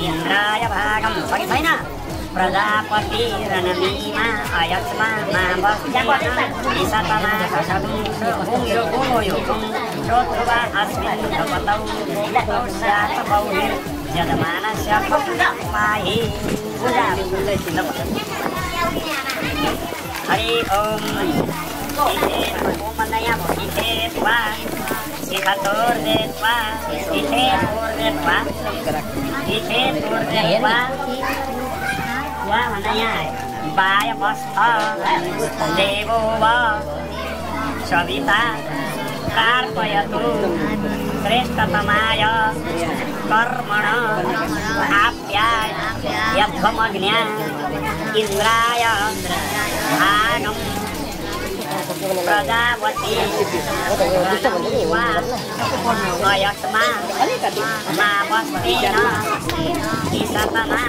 इन्द्राय भागम सके छैन प्रजापति रणमीमा अयस्मा मावस्यामा ईशतमा कसगुं भूमिरो भूमोयो श्रोत्रुवा अस्मिन् कपतौ स्यात् बौहिर् यजमानस्य पाहि पूजा हरि ओम ओमनया भोगिते त्वा शिखतोर्देत्वा इथेतोर्देत्वा इथेतोर्देत्वा त्वा मनया वायवस्थ देवो वा सविता कार्पयतु श्रेष्ठतमाय कर्मण आप्याय यध्वमग्न्या इन्द्राय भागं प्रजापति रणमीमा अयस्मा मावस्तेन ईशतमा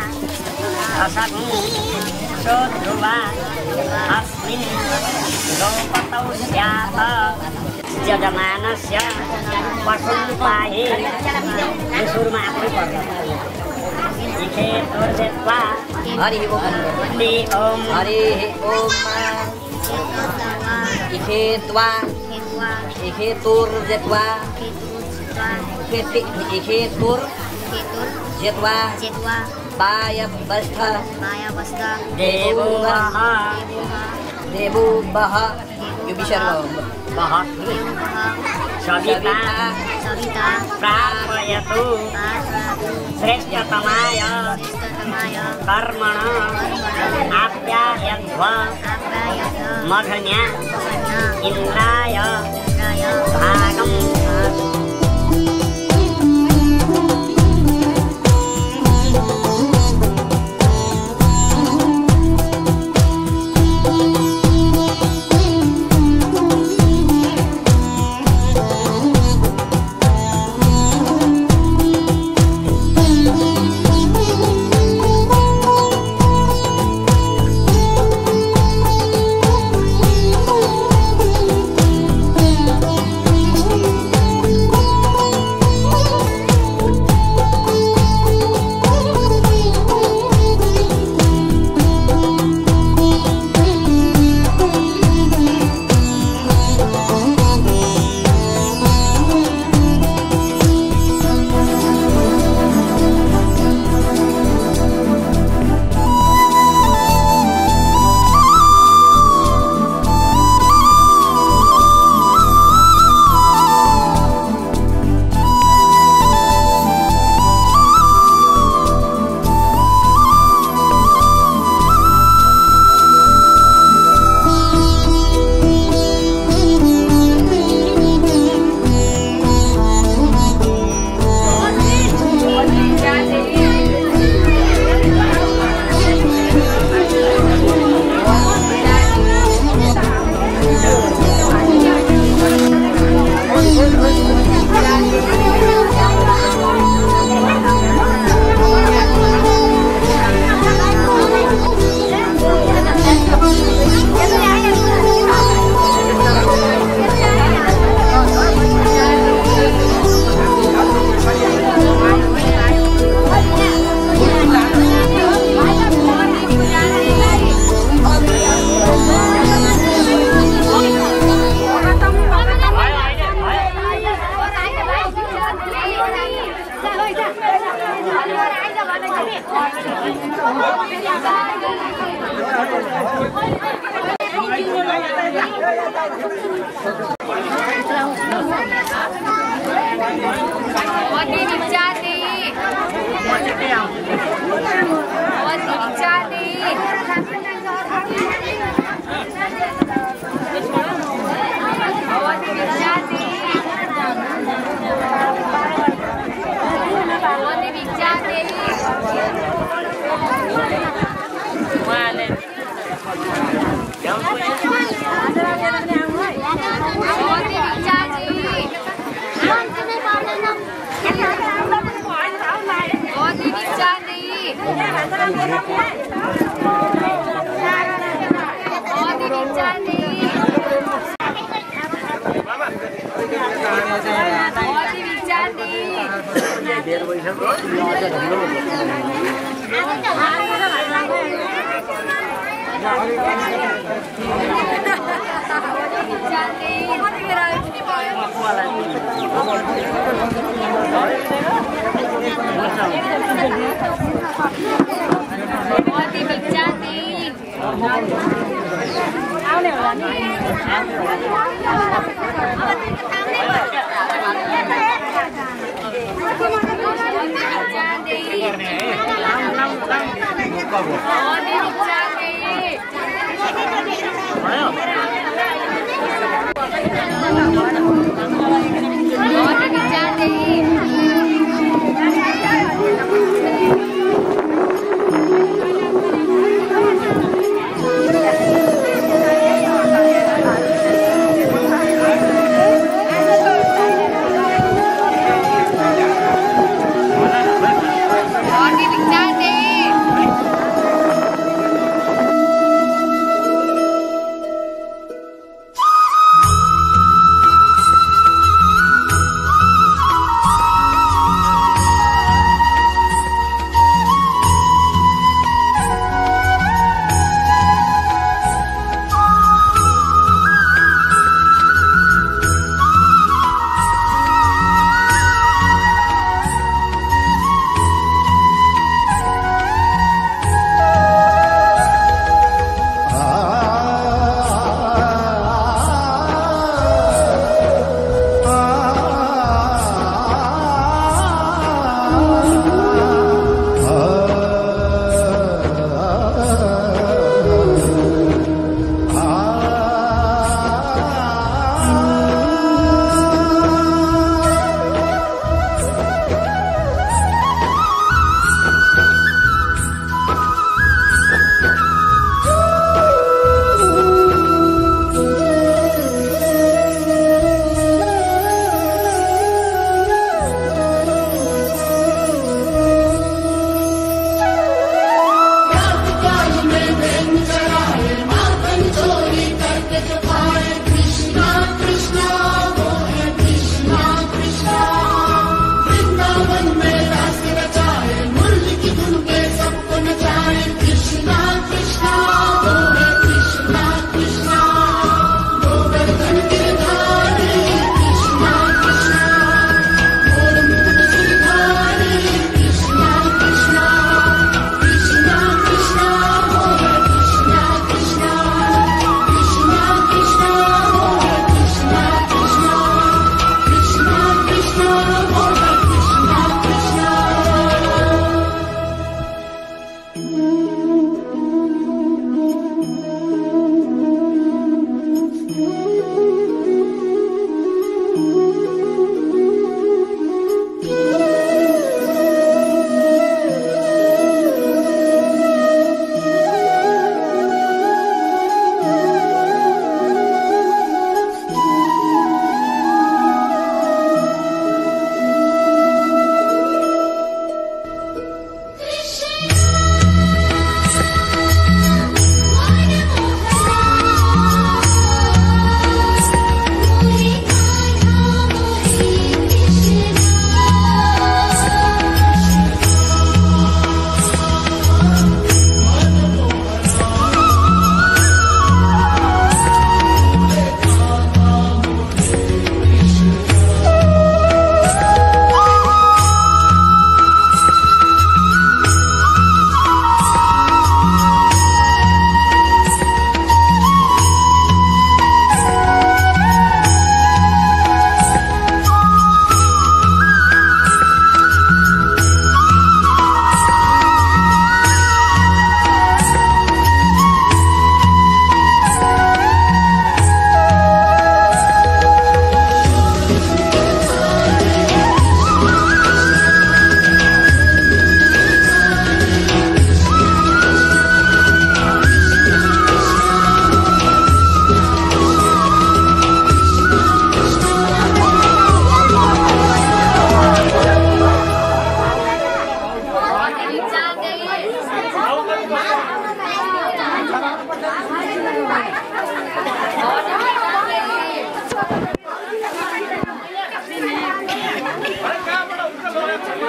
कसगुं श्रोत्रुवा अस्मिन् लोकतौ स्यात् यजमानस्य पशुं पाहि सुरुमा आफै पर्छ इखेतोर्देत्वा हरि ओम हरि ओम इखेत्वा इखेतोर्देत्वा इखेतोर्देत्वा वायवस्थ देवो वः यो विसर्ग वः सविता प्रापयतु श्रेष्ठतमाय कर्मण आप्यायध्व मघन्या इन्द्राय भागम् Candy. Welcome.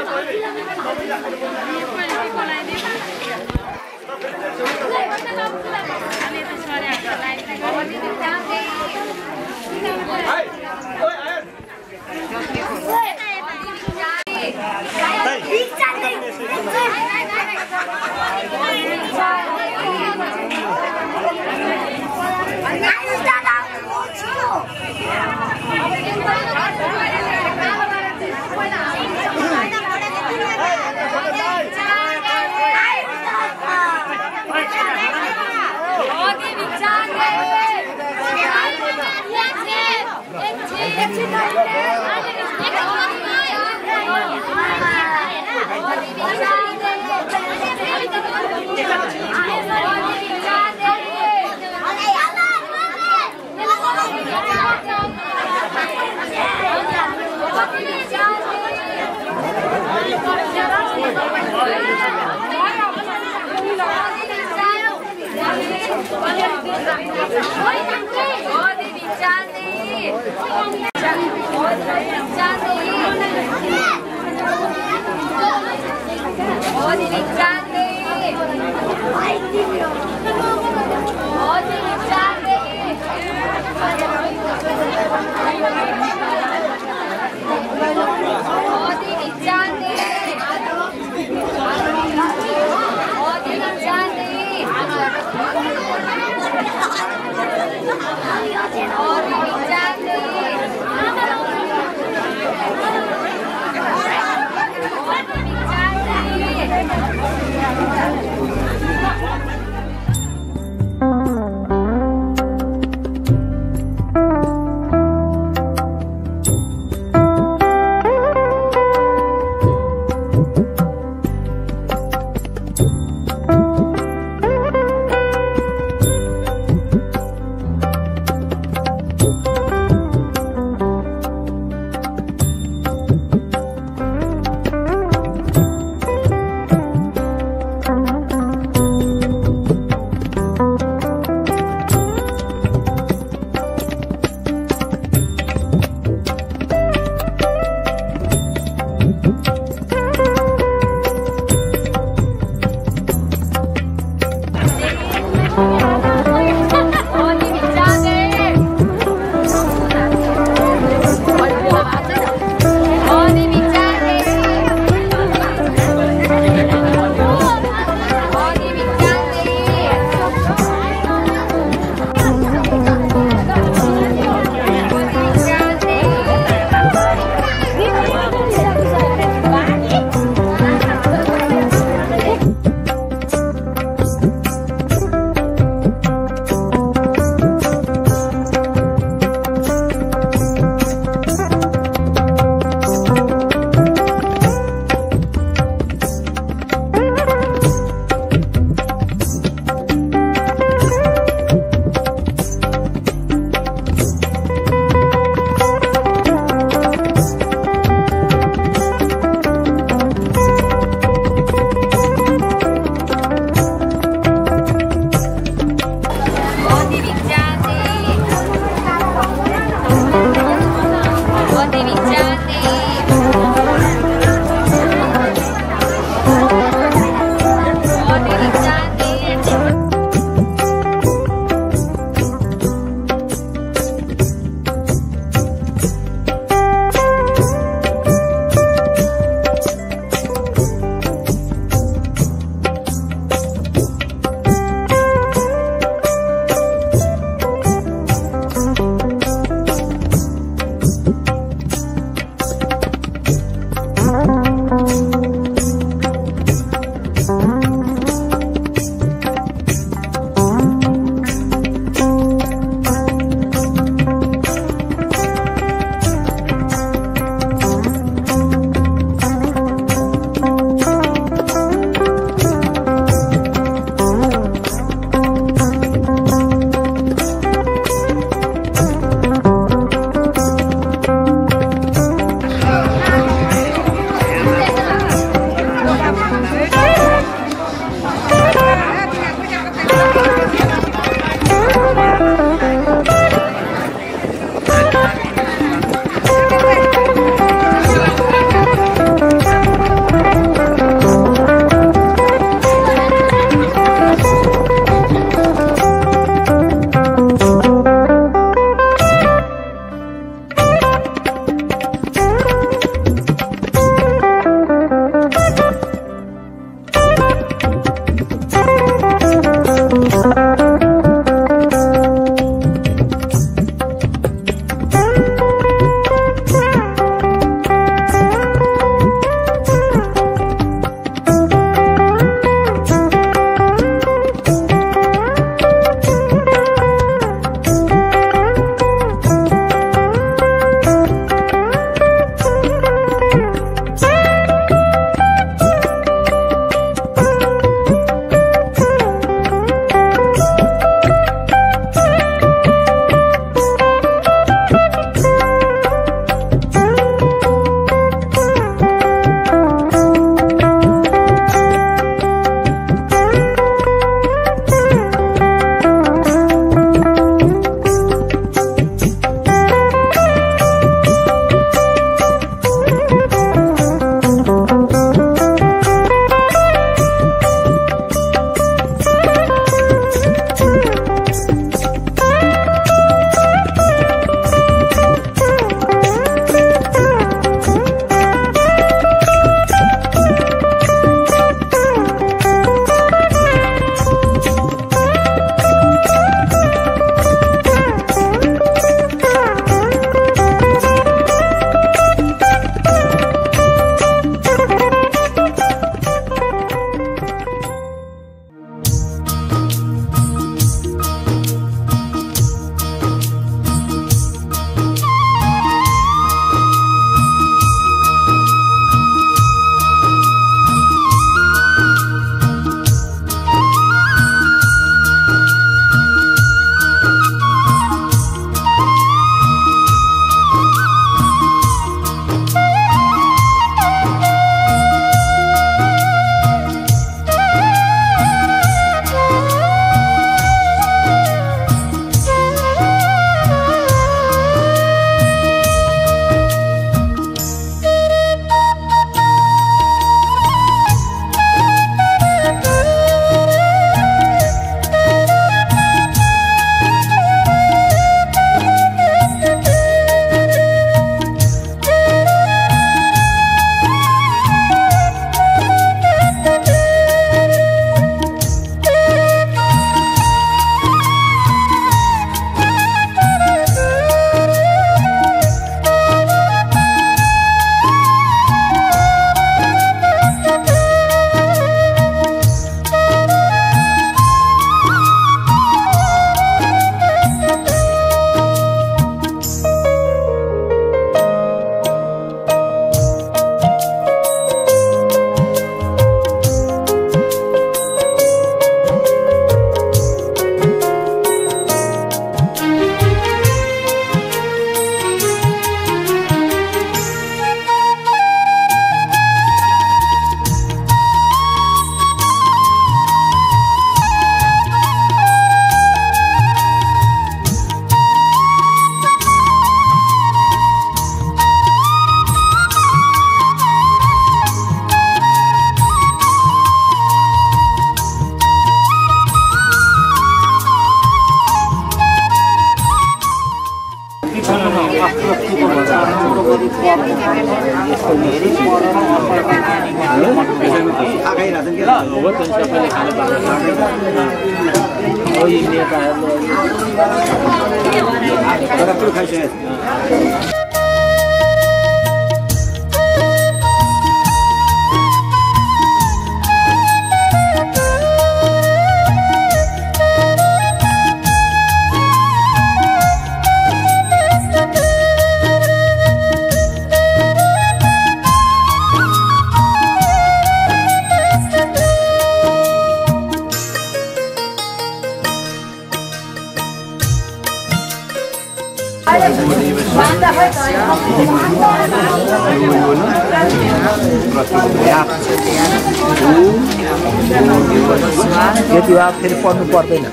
यति आप फेरि पढ्नु पर्दैन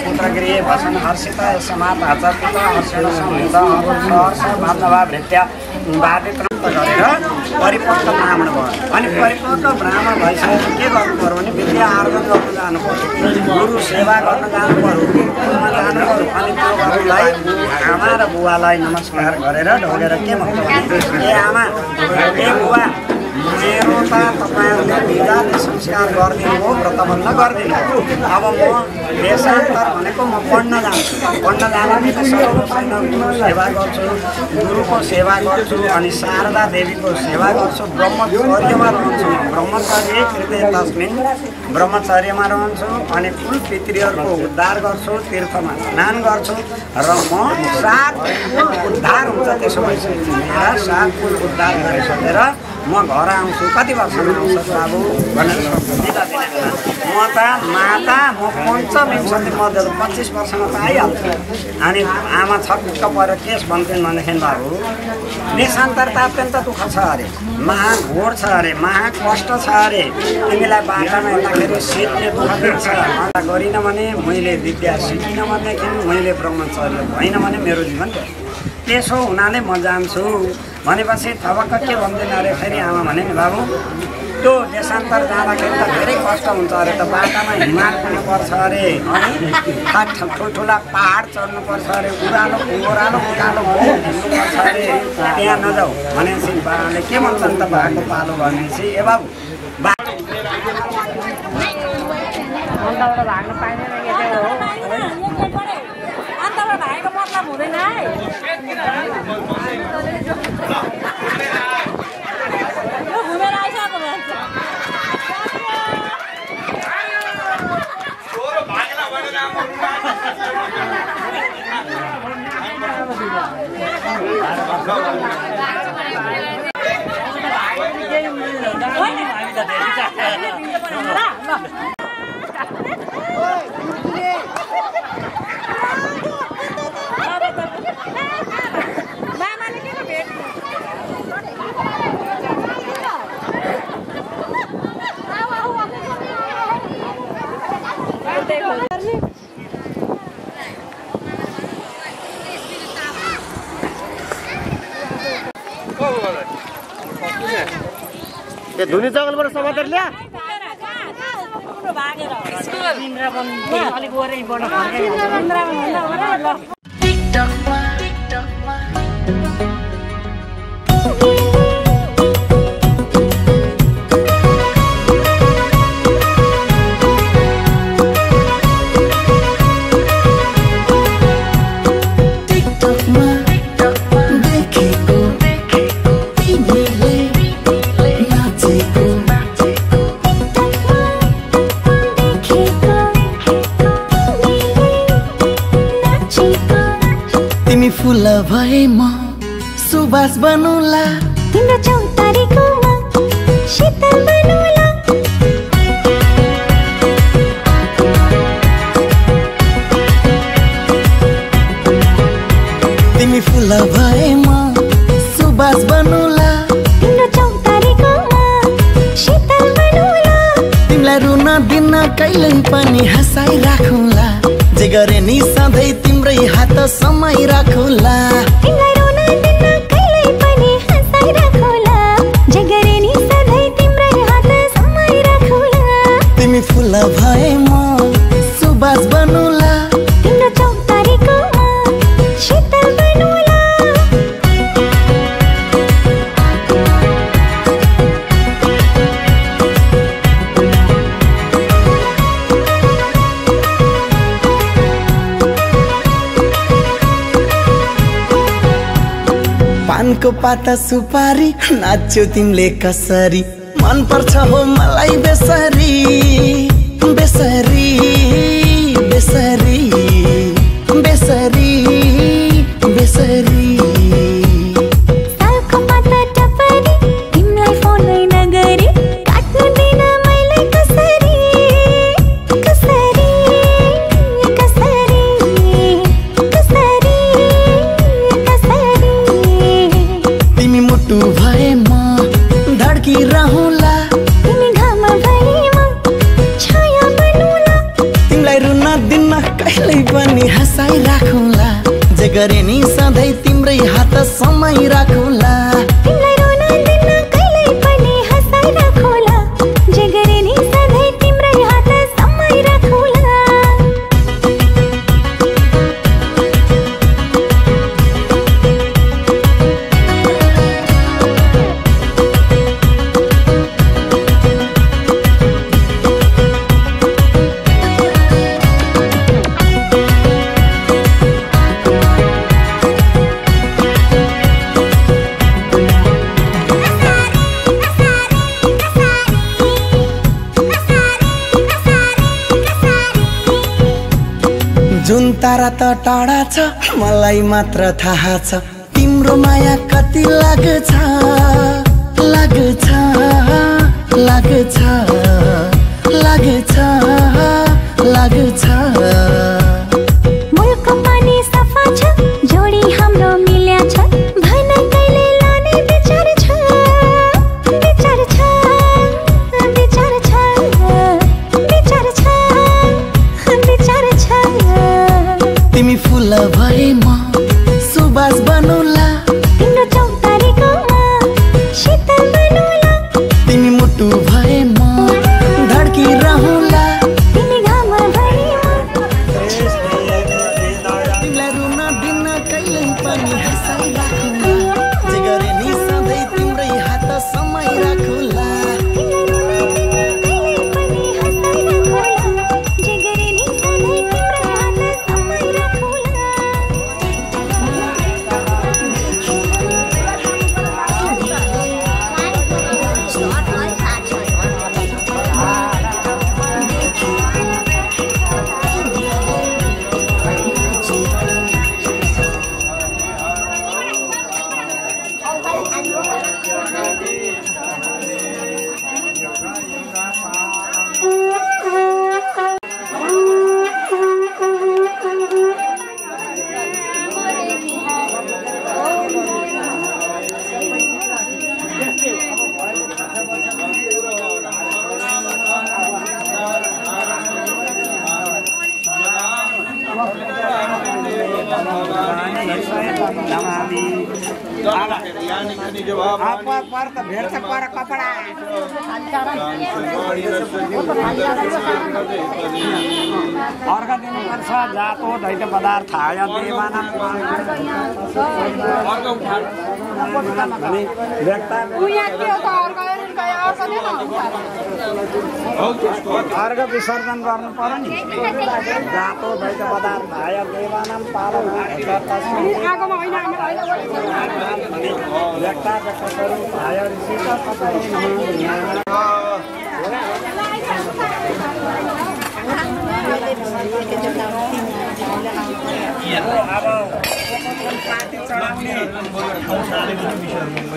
पुत्रगृहे वसन हर्षित समात आचर्पित हर्षण संहित हर्ष भावनभा भृत्या बाधित गरेर परिपक्व ब्राह्मण भयो। अनि परिपक्व ब्राह्मण भइसकेपछि के गर्नु पर्यो भने विद्या आर्जन गर्न जानु पर्यो, गुरु सेवा गर्न जानु पर्यो, गुरुमा जानु पर्यो। अनि त्यो गुरुलाई आमा र बुवालाई नमस्कार गरेर ढोगेर के भन्छ भने ए आमा ए बुवा मेरो त तपाईँहरूले विधाले संस्कार गरिदिनु हो, व्रतबन्ध गरिदिनु हो। अब म देशान्तर भनेको म पढ्न जान्छु, पढ्न जाँदाखेरि सर्व छैन गुरु सेवा गर्छु, गुरुको सेवा गर्छु, अनि शारदा देवीको सेवा गर्छु, ब्रह्मचर्यमा रहन्छु। ब्रह्मचर्य कृते तस्मिन् ब्रह्मचर्यमा रहन्छु। अनि कुल पितृहरूको उद्धार गर्छु, तीर्थमा स्नान गर्छु र म 7 कुल उद्धार हुन्छ। त्यसो भइसकेपछि मेरा 7 कुल उद्धार गरिसकेर म घर आउँछु। कति वर्षमा आउँछ बाबु भनेर म त माता म पञ्चविंशति मध्ये 25 वर्षमा त आइहाल्छु। अनि आमा छक्क परेर केस भन्थेन् भनेदेखि बाबु देशान्तरता अत्यन्त दुःख छ अरे, महाघोर छ अरे, महाकष्ट छ अरे, तिमीलाई बाटामा हिँड्दाखेरि सिक्ने दुःख दिन्छ। अन्त गरिनँ भने मैले विद्या सिकिनँ भनेदेखि मैले ब्रह्मचर्य भएन भने मेरो जीवन त्यसो हुनाले म जान्छु भनेपछि थपक्क के भन्दैन अरे फेरि आमा भने नि बाबु त्यो देशान्तर जाँदाखेरि त धेरै कष्ट हुन्छ अरे, त बाटामा हिमाल पनि पर्छ अरे, अनि ठुल्ठुला पहाड चढ्नुपर्छ अरे, उरालो ओह्रालो उकालो हिँड्नुपर्छ अरे, त्यहाँ नजाऊ भनेपछि बाबाले के भन्छन् त बाको पालो भनेपछि ए बाबु भाग्न पाइँदैन भाइको मतलब हुँदैन है। घुमेर आइसक्यो त्यो धुनी जङ्गलबाट समातेर ल्या फूल भए म सुबास बनौला तिम्रो चौतारीको शीतल बनौला तिमी फूल भए म सुबास बनौला तिम्रो चौतारीको शीतल बनौला तिमीलाई रुन दिन कहिल्यै पनि हँसाइ राखौला जे गरे नि सधैँ तिम्रै हात समय राखौला तिमीलाई रुन दिन कहिल्यै पनि हँसाइ राखौला जे गरे नि सधैँ तिम्रै हात समय राखौला तिमी फूल भए म सुबास बनौला तिम्रो चौतारीको शीतल बनौला पानको पाता सुपारी नाच्यो तिमीले कसरी मन पर्छ हो मलाई बेसरी बेसरी बेसरी बेसरी बेसरी सालको पाता टपरी तिमीलाई फोनै नगरी काट्नु दिन मैले कसरी कसरी कसरी कसरी कसरी तिमी मुटु भए म धड्की रहौला तिमी घाम भए म छाया बनौला तिमीलाई रुन दिन कहिल्यै पनि हँसाइ राखौला जे गरे नि सधैँ तिम्रै हात समय राखौला तिमीलाई रुन दिन कहिल्यै पनि हँसाइ राखौला जे गरे नि सधैँ तिम्रै हात समय राखौला जुन तारा त टाढा छ मलाई मात्र थाहा छ तिम्रो माया कति लाग्छ लाग्छ लाग्छ लाग्छ लाग्छ मुलको पानी सफा छ जोडी हाम्रो मिल्या छ भन कहिले लाने विचार छ विचार छ विचार छ विचार छ विचार छ तिमी फूल भए म सुबास बनौला तिम्रो चौतारीको शीतल बनौला तिमी मुटु भए म धड्की रहौला तिमी घाम भए म तिमीलाई रुन दिन कहिल्यै पनि हँसाइ राखौला जे गरे नि सधैँ तिम्रै हात समय राखौला पर त भेट्छ पर कपडा अर्घ दिनुपर्छ जातो दैत्य पदार्थ आयो देवाना अर्घ विसर्जन गर्नु पर्यो नि जातो दैत्य पदार्थ आयो देवानाम पालना व्यक्ता व्यक्तस्वरूप आयो ऋषिका पतये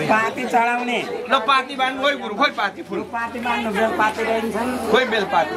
पाती चढाउने ल पाती बान्नु खोइ गुरु खोइ पाती फुल पाती बान्नु बेल पाती रहन्छन् खोइ बेल पाती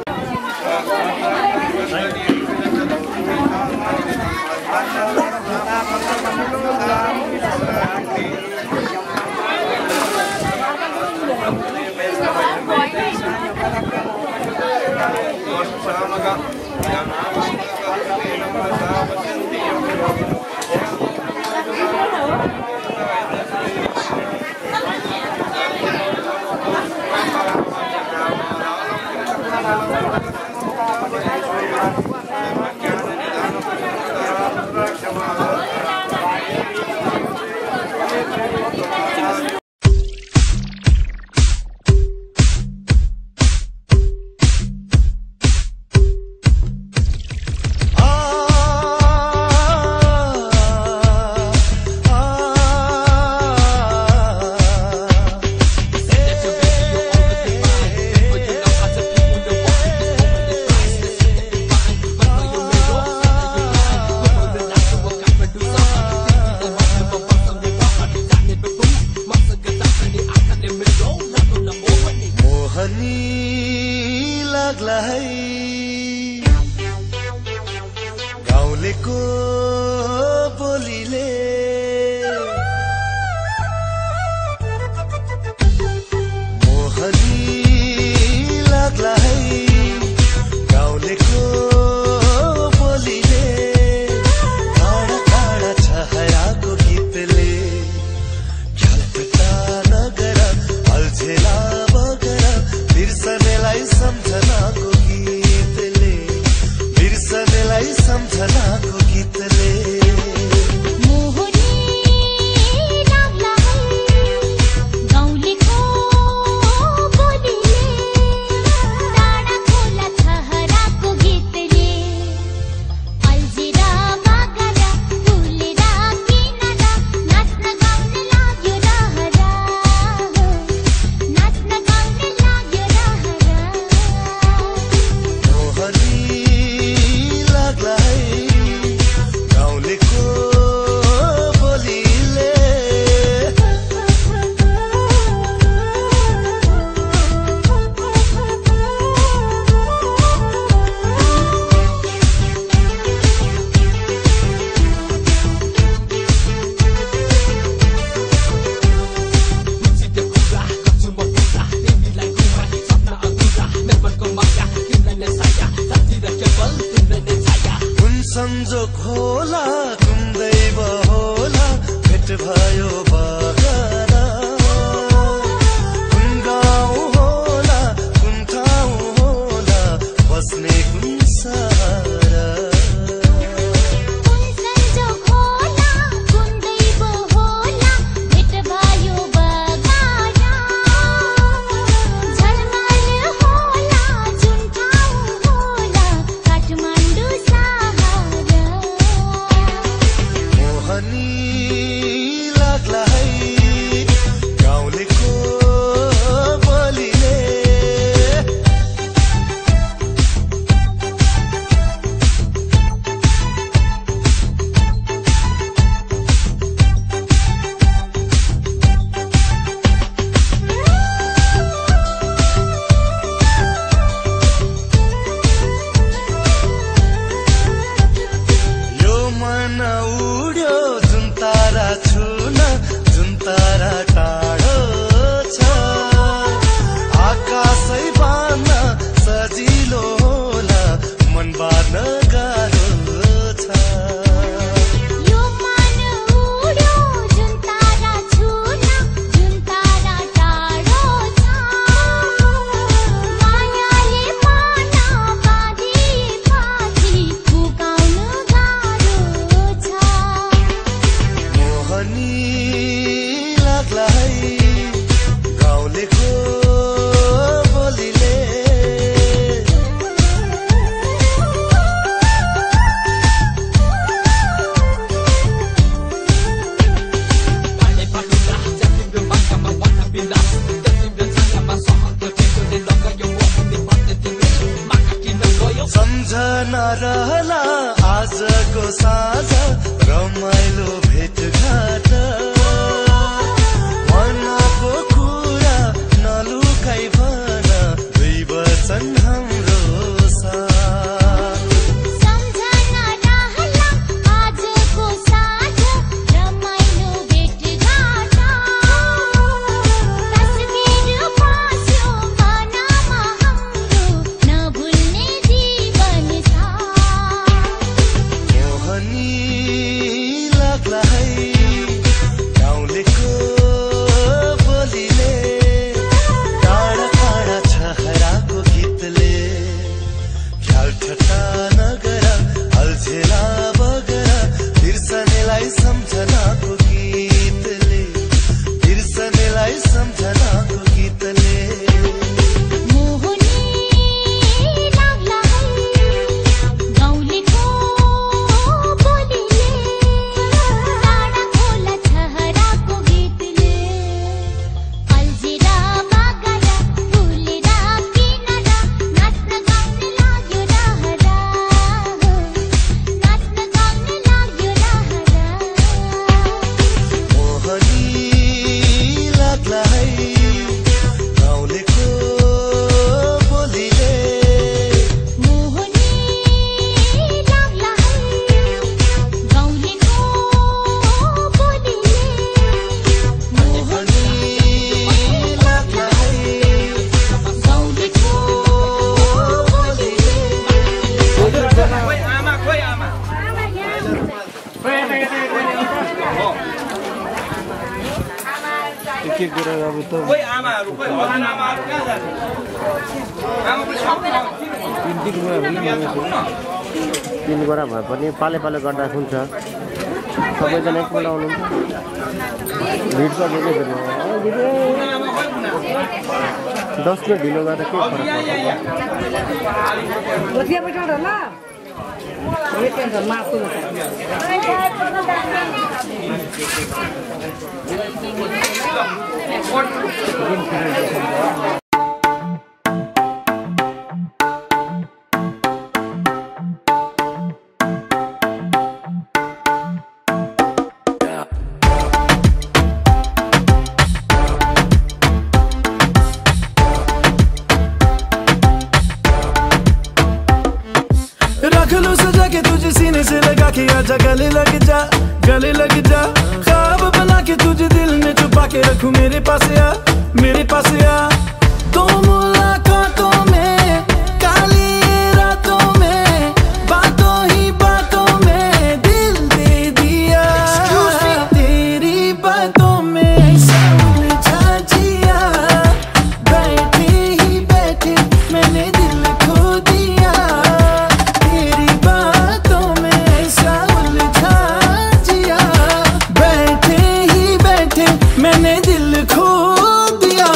के कुरा अब त खोइ आमाहरू खोइ हजुरआमाहरू कहाँ जान्छ आमा पनि सक्दैन तिन गोरा भए पनि पाले पाले गर्दा हुन्छ सबैजना एकपल्ट आउनुहुन्छ भिड सकेकै छैन 10 मिनट ढिलो गर्दा के फरक पर्छ सीने से लगा के आजा गले लग जा ख्वाब बना के तुझे दिल में छुपा के रखूं मेरे पास आ दो मुलाकातों में काली रातों में बातों ही बातों में दिल दे दिया तेरी बातों में ऐसा उलझा जिया बैठे ही बैठे मैंने दिल खो दिया तेरी बातों में ऐसा उलझा जिया बैठे ही बैठे मैंने दिल खो दिया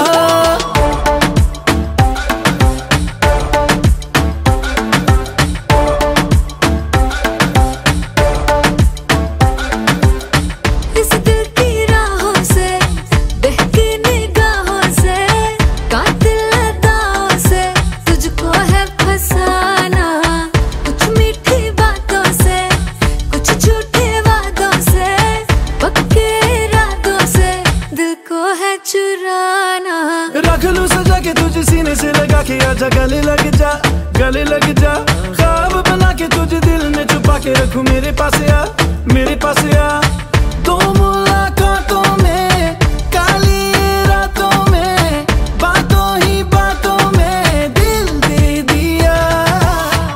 इस दिल की राहों से बहकी निगाहों से कातिल अदाओं से तुझको है फसाना कुछ मीठी बातों से कुछ झूठे वादों से पक्के इरादों से दिल को है चुराना रख लूं सजा के तुझे सीने से लगा के आजा गले लग जा ख्वाब बना के तुझे दिल में छुपा के रखूं मेरे पास आ दो मुलाकातों में काली रातों में बातों ही बातों में दिल दे दिया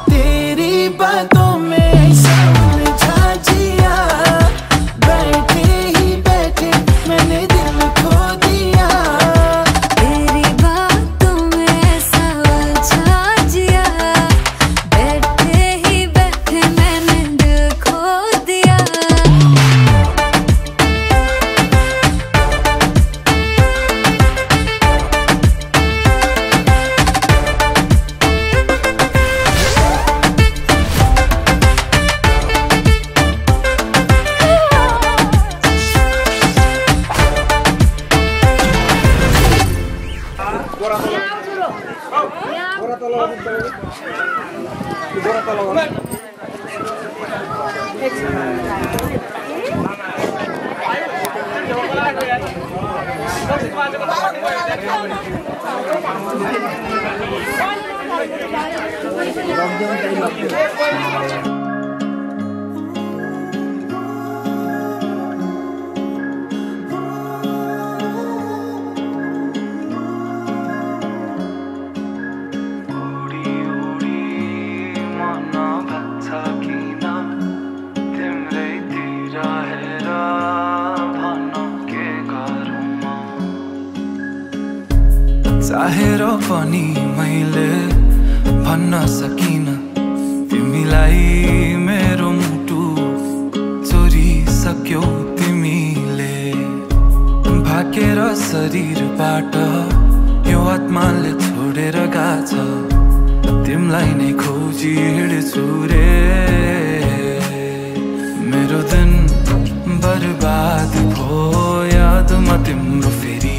तेरी बातों में ऐसा उलझा जिया बैठे ही बैठे मैंने दिल खो दिया तेरी बातों में ऐसा उलझा जिया बैठे ही बैठे मैंने दिल खो दिया चाहेर पनि मैले भन्न सकिन तिमीलाई मेरो मुटु चोरिसक्यौ तिमीले भाकेर शरीरबाट यो आत्माले छोडेर गाछ तिमीलाई नै खोजी हिँड्छु रे मेरो दिन बर्बाद भो यादमा तिम्रो फेरि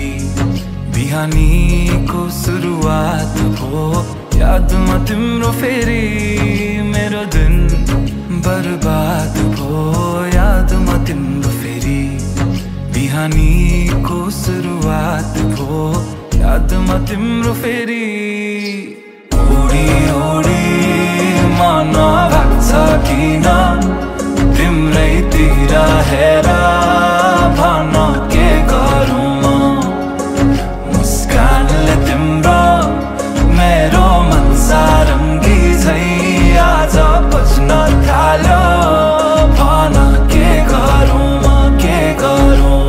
बिहानीको सुरुवात भो यादमा तिम्रो फेरि मेरो दिन बर्बाद भो यादमा तिम्रो फेरि बिहानीको सुरुवात भो यादमा तिम्रो फेरि उडी उडी मन भाग्छ किन तिम्रैतिर हेर भन के गरौँ मुस्कानले तिम्रो मेरो मन सारङ्गी झै आज बज्न थाल्यो भन के गरौँ के गरौँ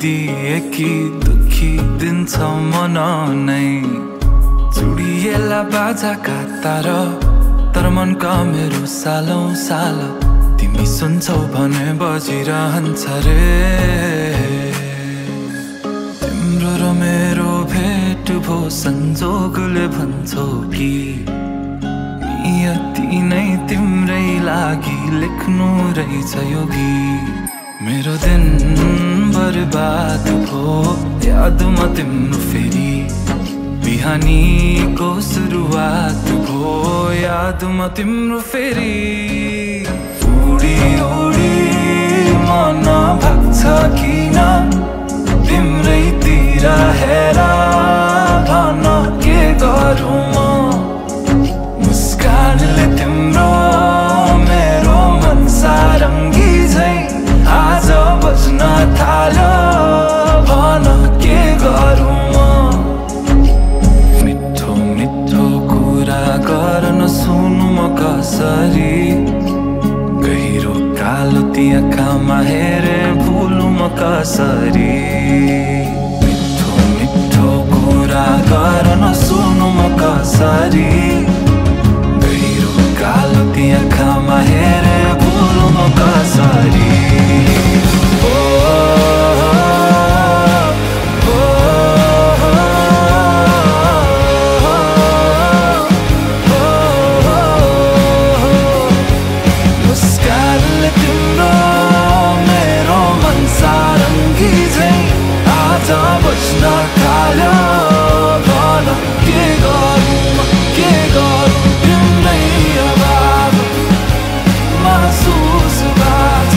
दिएकी दुखी दिन्छ मन नै चुडिएला बाजाका तार तर मनका मेरो सालौं साल तिमी सुन्छौ भने बजिरहन्छ रे तिम्रो र मेरो भेट भो संजोगले भन्छौ कि नियति नै तिम्रै लागि लेख्नु रहेछ यो गीत मेरो दिन बर्बाद भो यादमा तिम्रो फेरि बिहानीको सुरुवात भो यादमा तिम्रो फेरि उडी उडी मन भाग्छ किन तिम्रैतिर हेर भन के गरौँ म मुस्कानले तिम्रो मेरो मन सारङ्गी झै आज बज्न थाल्यो भन के गरौँ म मिठो मिठो कुरा गर्न सुनु म कसरी गहिरो कालो ती आँखामा हेरे भुलु म कसरी मिठो मिठो कुरा गर्न सुनु म कसरी गहिरो कालो ती आँखामा हेरे भुलु म कसरी बस्न थाल्यो भन के गरौँ के गरौँ तिम्रै अभाव महसुस बाज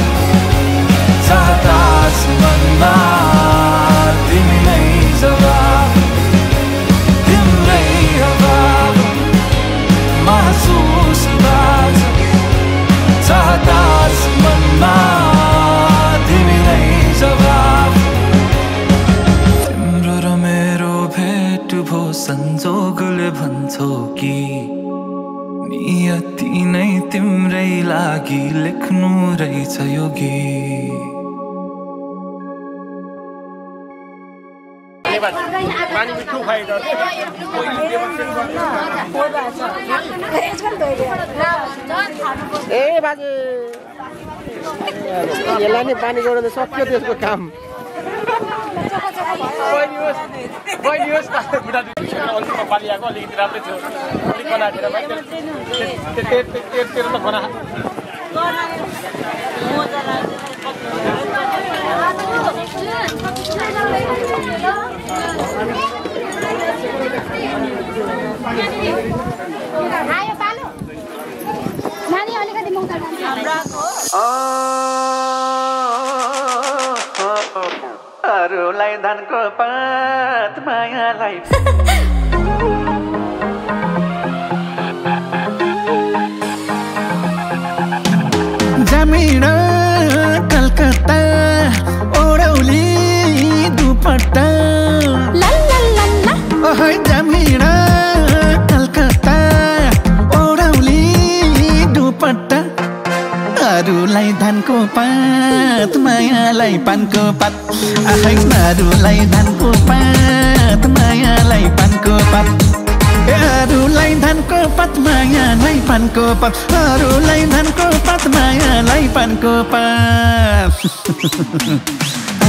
चाहतास मनमा तिमी नै जवाब तिम्रै अभाव महसुस बाज चाहतास मनमा तिमी नै जवाब भो संजोगले भन्छौ कि नियति नै तिम्रै लागि लेख्नु रहेछ यो गीत पानी मिठो खाएर ए बाजे यसलाई नि पानी जोड्न सक्यो त्यसको काम पानी आएको अलिकति राम्रै थियो अलिक बनाएर तेरो त बना अरूलाई धनको पात मायालाई जमीन कलकत्ता ओडौली दुपट्टा ओहै जमीन कलकत्ता ओडौली दुपट्टा अरूलाई धानको पात मायालाई पानको पात आहै अरूलाई धानको पात मायालाई पानको पात अरूलाई धानको पात मायालाई पानको पात अरूलाई धानको पात मायालाई पानको पात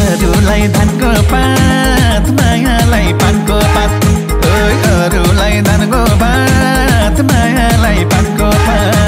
अरूलाई धानको पात मायालाई पानको पात अरूलाई धानको पात मायालाई पानको पात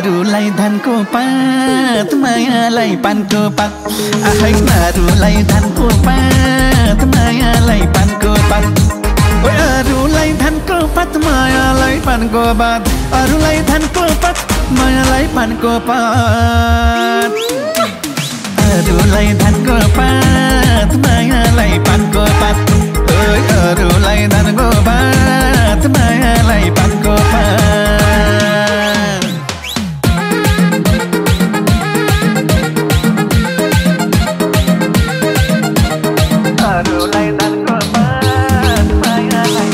अरूलाई धानको पात मायालाई पानको पात आखै अरूलाई धानको पात मायालाई पानको पात अरूलाई धानको पात मायालाई पानको पात अरूलाई धानको पात मायालाई पानको पात अरूलाई धानको पात मायालाई पानको पात अरूलाई धानको पात मायालाई पानको पात अरूलाई धानको पात मायालाई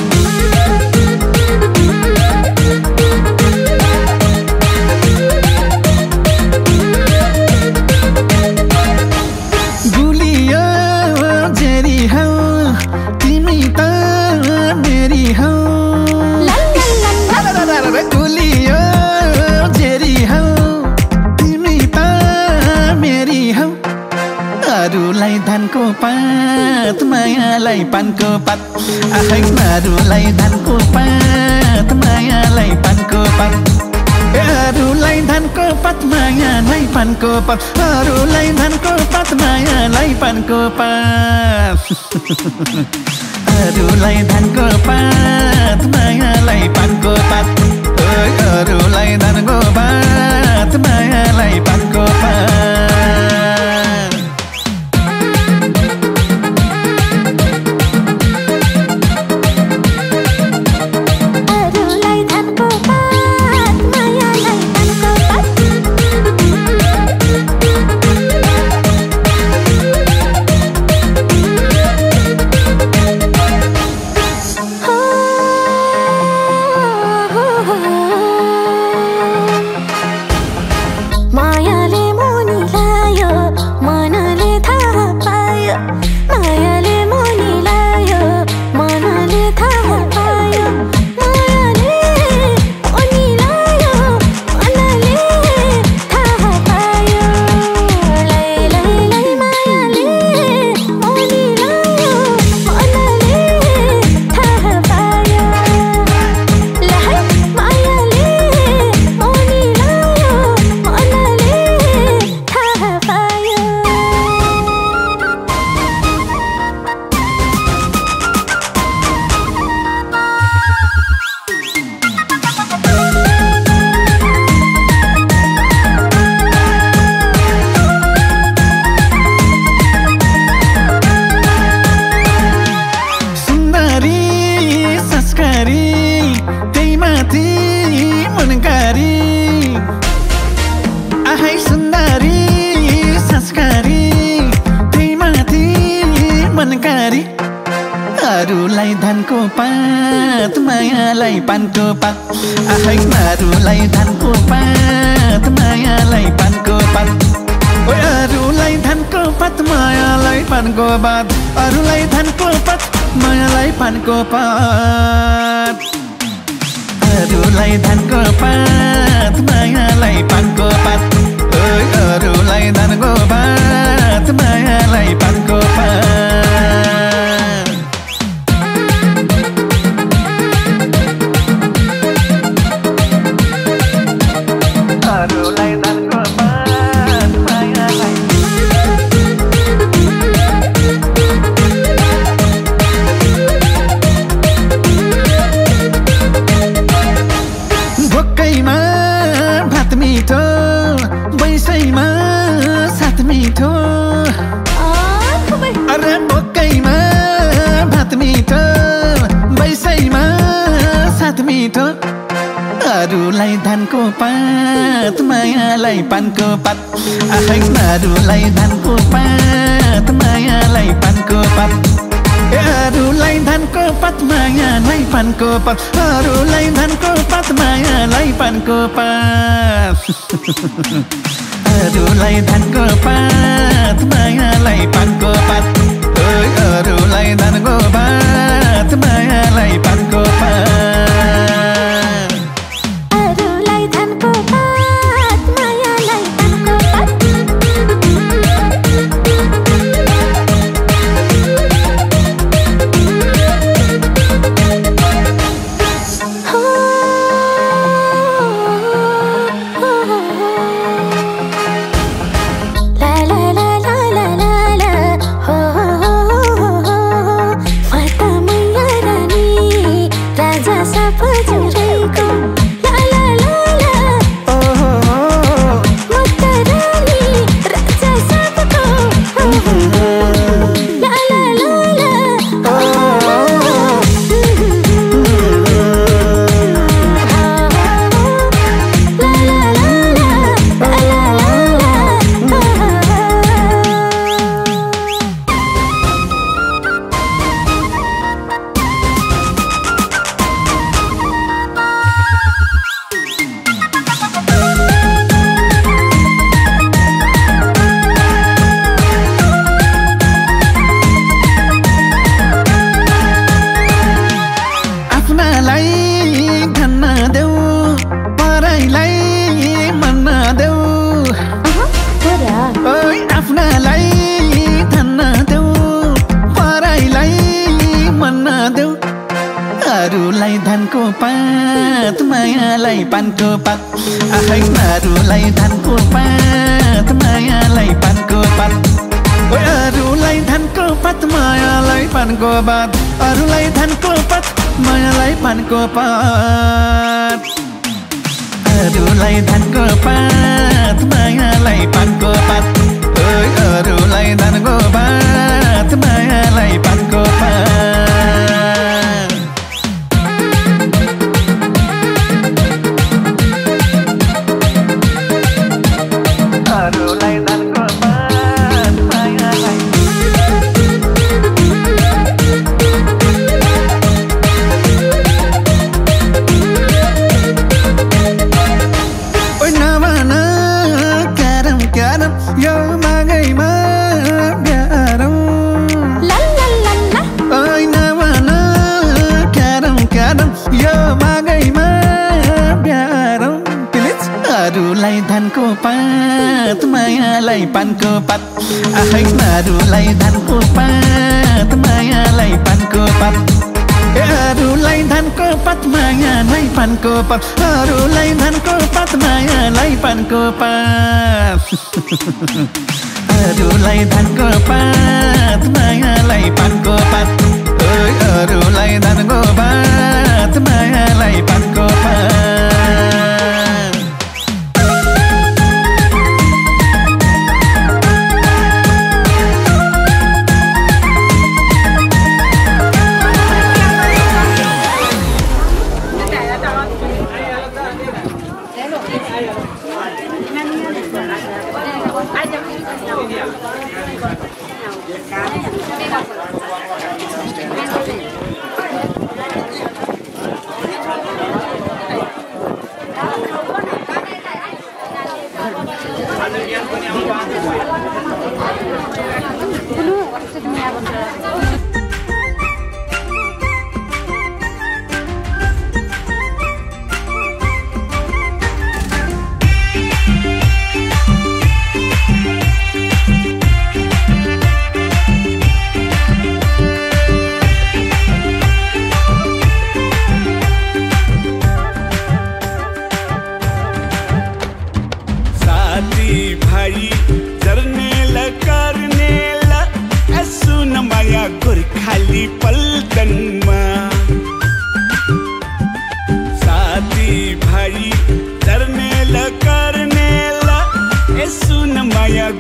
गुलियो जेरी हौ तिमी त मेरी हौ गुलियो जेरी हौ तिमी त मेरी हौ अरूलाई धानको पात मायालाई पानको पात आखै अरूलाई धानको पात मायालाई पानको पात अरूलाई धानको पात मायालाई पानको पात अरूलाई धानको पात मायालाई पानको पात अरूलाई धानको पात मायालाई पानको पात अरूलाई धानको पात मायालाई पानको पात अरूलाई धानको पात मायालाई पानको पात आखै अरूलाई धानको पात मायालाई पानको पात अरूलाई धानको पात मायालाई पानको पात अरूलाई धानको पात मायालाई पानको पात अरूलाई धानको पात मायालाई पानको पात अरूलाई धानको पात मायालाई पानको पात अरूलाई धानको पात मायालाई भोकैमा भात मिठो बैसैमा सात मिठो अरे भोकैमा भात मिठो बैसैमा सात मिठो अरूलाई धानको पात मायालाई पानको पात आखै अरूलाई धानको पात मायालाई पानको पात अरूलाई धानको पात मायालाई पानको पात अरूलाई धानको पात मायालाई पानको पात अरूलाई धानको पात मायालाई पानको पात अरूलाई धानको पात मायालाई पानको पात अरूलाई धानको पात मायालाई पानको पात हो अरूलाई धानको पात मायालाई पानको पात आहै अरूलाई धानको पात मायालाई पानको पात अरूलाई धानको पात मायालाई पानको पात अरूलाई धानको पात मायालाई पानको पात अरूलाई धानको पात मायालाई पानको पात अरूलाई धानको पात मायालाई पानको पात अरूलाई धानको पात मायालाई यो मागैमा प्यारौ ओइ नभन क्यारम क्यारम यो मागैमा प्यारौ प्लिज अरूलाई धानको पात मायालाई पानको पात आहै अरूलाई धानको पात मायालाई पानको पात अरूलाई धानको पात मायालाई पानको पात अरूलाई धानको पात मायालाई पानको पात अरूलाई धानको पात मायालाई पानको पात अरूलाई धानको पात मायालाई पानको पात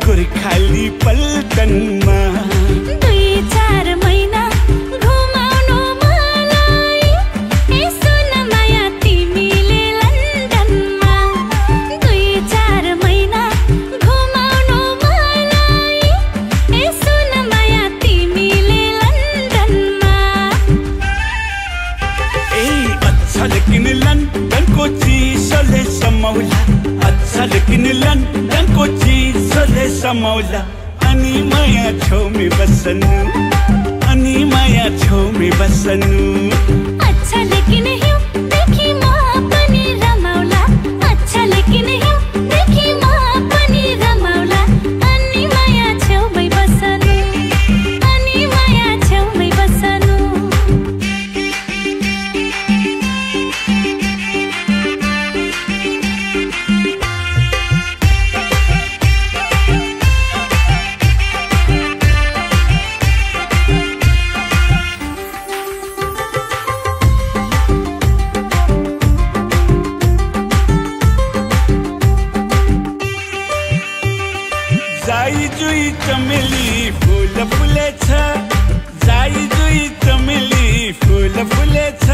गोर्खाली पल्टनमा 2-4 महिना घुमाउनु मलाई यसो न माया तिमीले लन्डनमा 2-4 महिना घुमाउनु मलाई यसो न माया तिमीले लन्डनमा ए अच्छा लेकिन लन्डनको चिसोले समाउला अच्छा लेकिन लन्डनको चिसोले समाउला अनि माया छेउमै बस्नु अनि माया छेउमै बस्नु अच्छा लेकिन हिउँ देखि म पनि रमाउला अच्छा लेकिन हिउँ देखि म पनि रमाउला अनि माया छेउमै बस्नु अनि माया छेउमै बस्नु जाई जुई चमेली फूल फुलेछ जाई जुई चमेली फूल फुलेछ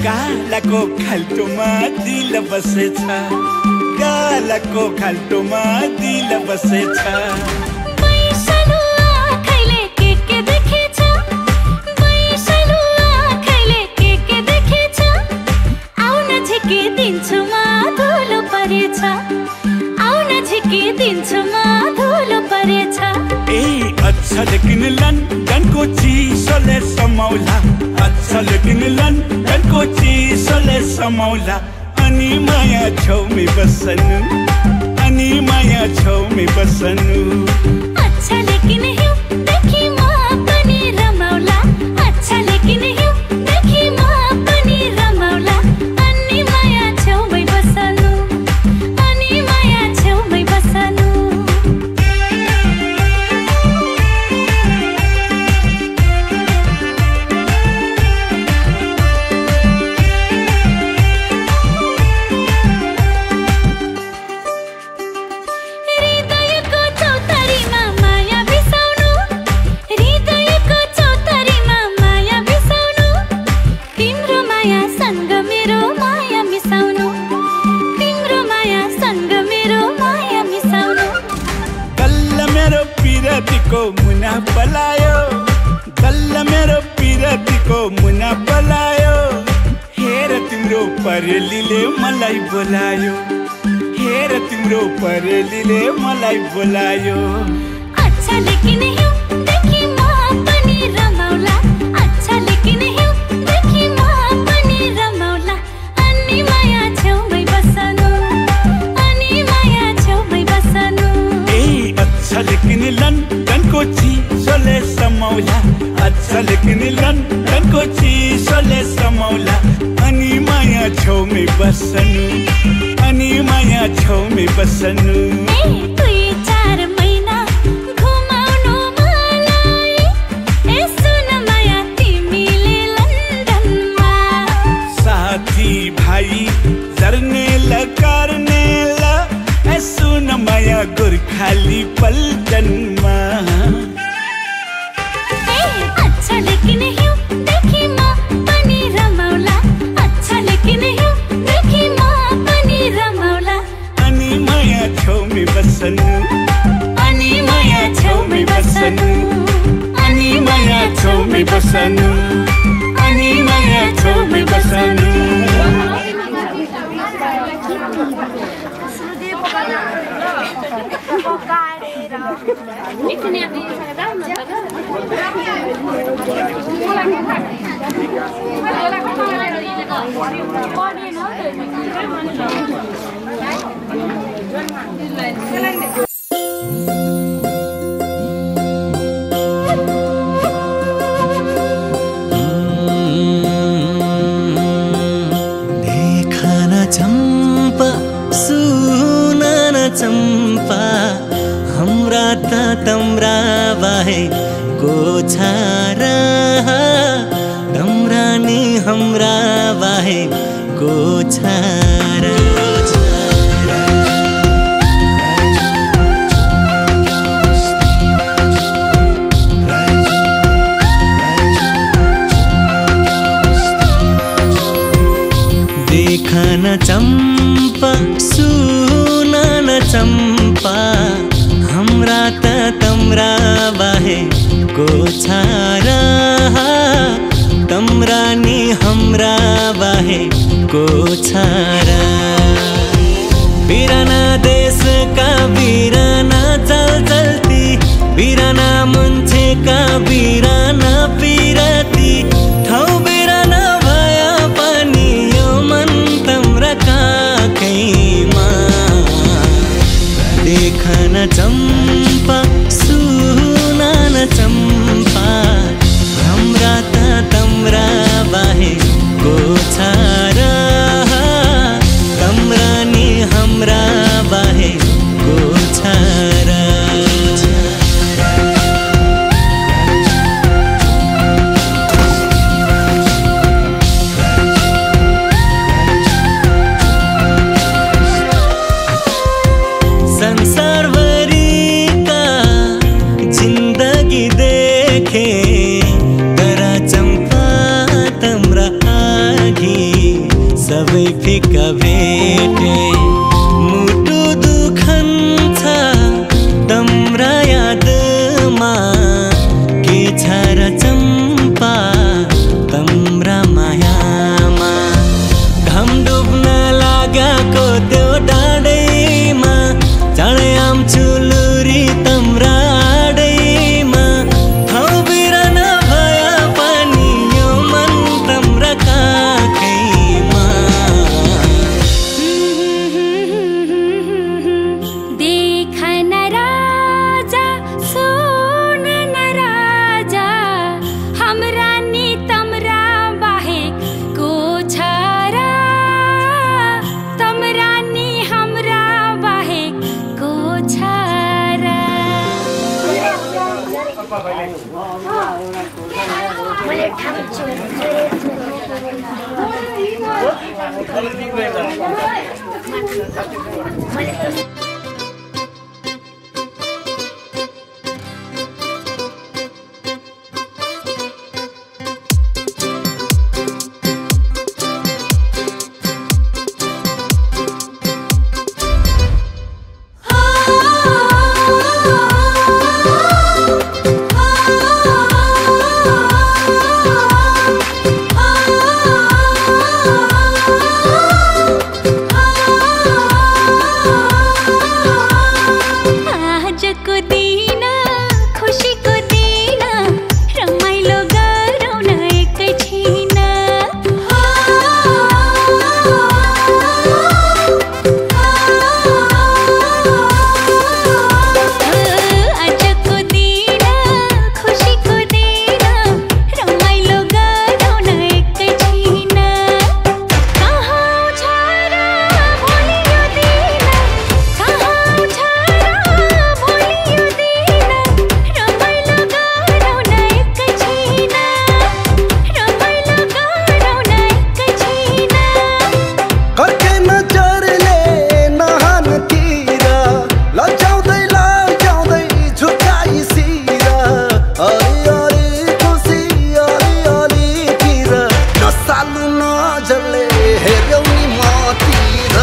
गालाको खाल्टोमा दिल बसेछ गालाको खाल्टोमा दिल बसेछ बैसनु आँखैले के देखेछ बैसनु आँखैले के देखेछ आउन झिकी दिन्छु म धुलो परेछ आउन झिकी दिन्छु म धुलो परेछ ए अच्छा लेकिन लन्डनको चिसोले समाउला अच्छा लेकिन लन्डनको चिसोले समाउला अनि माया छेउमै बस्नु अनि माया छेउमै बस्नु अच्छा लेकिन हिउँ देखि म पनि रमाउला अच्छा लेकिन हिउँ देखि म मुना बोलायो हेर तिम्रो परेलीले मलाई बोलायो हेर तिम्रो परेलीले मलाई बोलायो अच्छा लेकिन हिउँ देखि म पनि रमाउला अच्छा लेकिन हिउँ देखि म पनि रमाउला अनि माया छेउमै बस्नु अनि माया छेउमै बस्नु ए अच्छा लेकिन लन्डनको चिसोले समाउला अच्छा लेकिन लन्डनको चिसोले समाउला अनि माया छेउमै बस्नु अनि माया छेउमै बस्नु ए 2-4 महिना घुमाउनु मलाई यसो न माया तिमीले लन्डनमा साथी भाइ जर्नेला कर्नेला यसो न माया गोर्खाली पल्टनमा अच्छा लेकिन हिउँ देखि म पनि रमाउला अच्छा लेकिन हिउँ देखि म पनि रमाउला अनि माया छेउमै बस्नु अनि माया छेउमै बस्नु अनि माया छेउमै बस्नु अनि माया छेउमै बस्नु देखन चम्पा सुनन चम्पा हाम्रा त तम्रा बाहेको छारा तम्रा नि हाम्रा बाहेको छारा देखन चम्पा सुनन चम्पा हाम्रा त तम्रा बाहेको छारा तम्रा नि हाम्रा बाहेको छारा बिराना देशका बिराना चलचल्ती बिराना मान्छेका बिराना पिराती ठाउँ बिराना भया पनि यो मन तम्रा काखैमा देखन चम्पा सुनन चम्पा हाम्रा त तम्रा बाहेको छारा तम्रा नि हाम्रा बाहेको छारा संसारभरिका जिन्दगी देखे तर चम्पा तम्रा आगी सबै फिका भेटे मुटु दुखन्छ तम्रा यादमा के छ र चम्पा तम्रा मायामा घाम डुब्न लागेको त्यो डाँडैमा चाँडै आउँछु लुरी तम्रा आडैमा ठाउँ बिराना भया पनि यो मन तम्रा काखैमा देखन राजा सुनन राजा हाम्रा नि तम्रा बाहेको छारा तम्रा नि हाम्रा बाहेको छारा नजरले हेर्यौ नि मतिर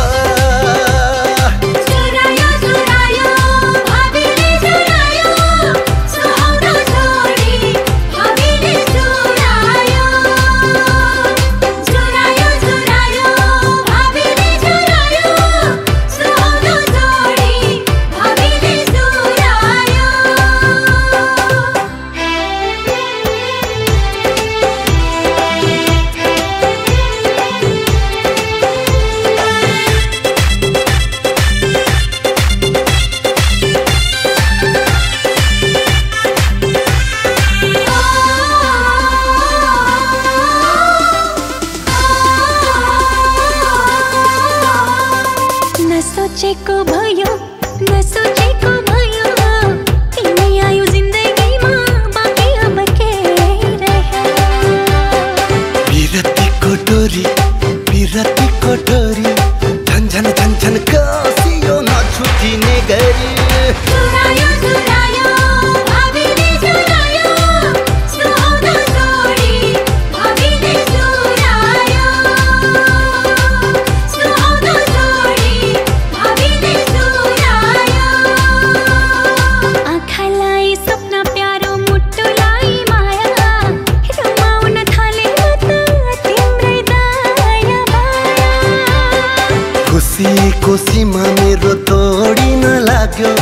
कोसीमा मेरो तोडिन लाग्यो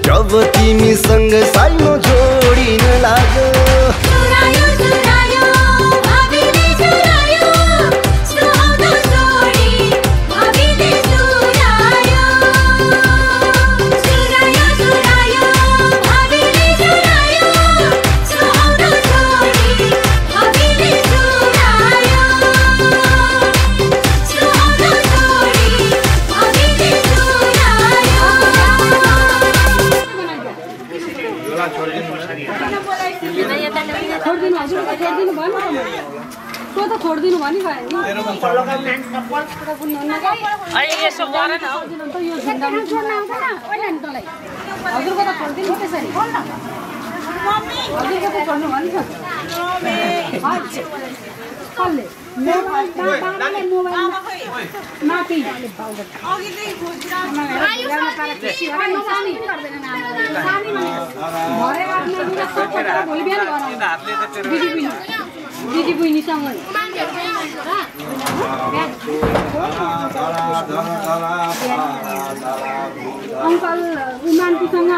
जब तिमीसँग साइनो जोडिन लाग्यो छोडिदिनु भन्नु भयो नि यसो गर न यो झुन्डामा छोड्न आउँदैन अहिले नि तँलाई हजुरको त छोडिदिनु त्यसरी हजुरको त छोड्नु भन्छ कसले मोबाइल माथि दिदी बहिनीसँग अङ्कल उमान्तीसँग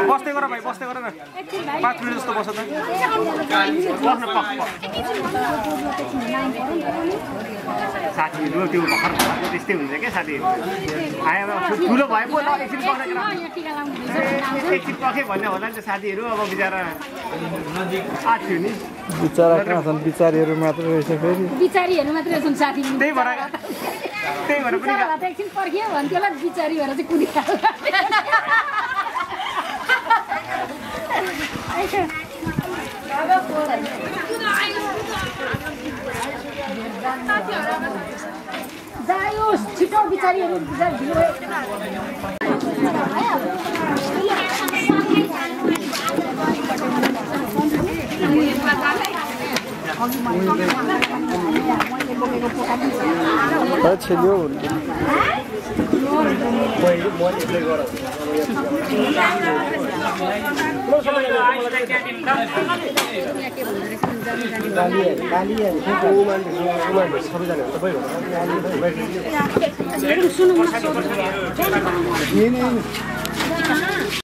बस्दै गर भाइ बस्दै गर न 5 मिनेट जस्तो बस्छ त साथीहरू त्यो भर्खर त्यस्तै हुन्छ क्या साथीहरू आएर ठुलो भए पो ल एकछिन एकछिन पखे भन्ने होला नि त साथीहरू अब बिचरा आथ्यो नि बिचरा कहाँ छन् बिचारीहरू मात्र रहेछ फेरि बिचारीहरू मात्र छन् साथी त्यही भएर पनि एकछिन पर्खियो भन्थ्यो होला बिचारी भएर चाहिँ कुदिहाल्छ जायोस् छिटो बिचारीहरू